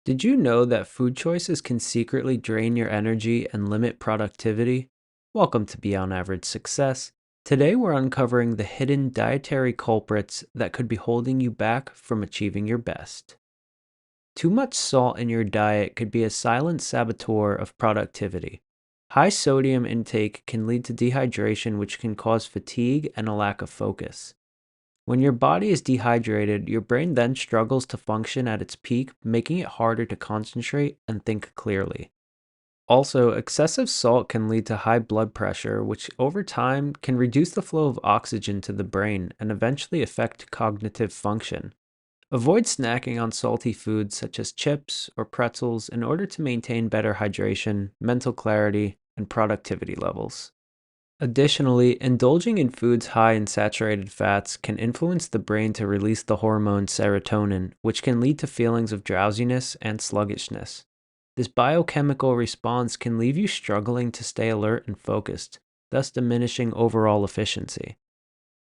Did you know that food choices can secretly drain your energy and limit productivity? Welcome to Beyond Average Success. Today we're uncovering the hidden dietary culprits that could be holding you back from achieving your best. Too much salt in your diet could be a silent saboteur of productivity. High sodium intake can lead to dehydration, which can cause fatigue and a lack of focus. When your body is dehydrated, your brain then struggles to function at its peak, making it harder to concentrate and think clearly. Also, excessive salt can lead to high blood pressure, which over time can reduce the flow of oxygen to the brain and eventually affect cognitive function. Avoid snacking on salty foods such as chips or pretzels in order to maintain better hydration, mental clarity, and productivity levels. Additionally, indulging in foods high in saturated fats can influence the brain to release the hormone serotonin, which can lead to feelings of drowsiness and sluggishness. This biochemical response can leave you struggling to stay alert and focused, thus diminishing overall efficiency.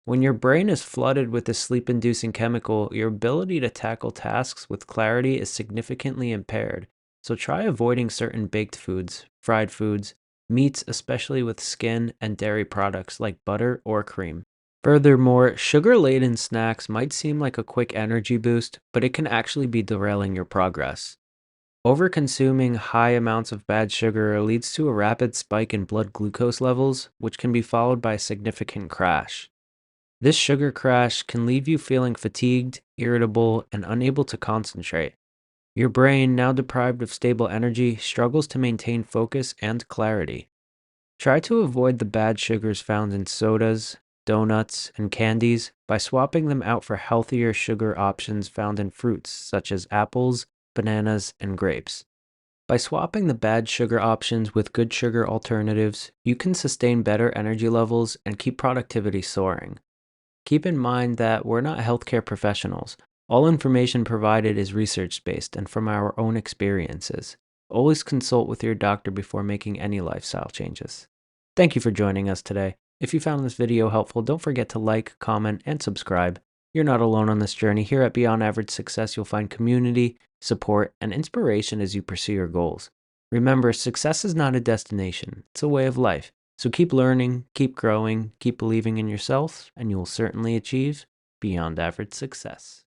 When your brain is flooded with this sleep inducing chemical, your ability to tackle tasks with clarity is significantly impaired. So try avoiding certain baked foods, fried foods, meats, especially with skin and dairy products like butter or cream. Furthermore, sugar laden snacks might seem like a quick energy boost, but it can actually be derailing your progress. Overconsuming high amounts of bad sugar leads to a rapid spike in blood glucose levels, which can be followed by a significant crash. This sugar crash can leave you feeling fatigued, irritable, and unable to concentrate. Your brain, now deprived of stable energy, struggles to maintain focus and clarity. Try to avoid the bad sugars found in sodas, donuts, and candies by swapping them out for healthier sugar options found in fruits such as apples, bananas, and grapes. By swapping the bad sugar options with good sugar alternatives, you can sustain better energy levels and keep productivity soaring. Keep in mind that we're not healthcare professionals. All information provided is research based and from our own experiences. Always consult with your doctor before making any lifestyle changes. Thank you for joining us today. If you found this video helpful, don't forget to like, comment, and subscribe. You're not alone on this journey. Here at Beyond Average Success, you'll find community, support, and inspiration as you pursue your goals. Remember, success is not a destination, it's a way of life. So keep learning, keep growing, keep believing in yourself, and you will certainly achieve beyond average success.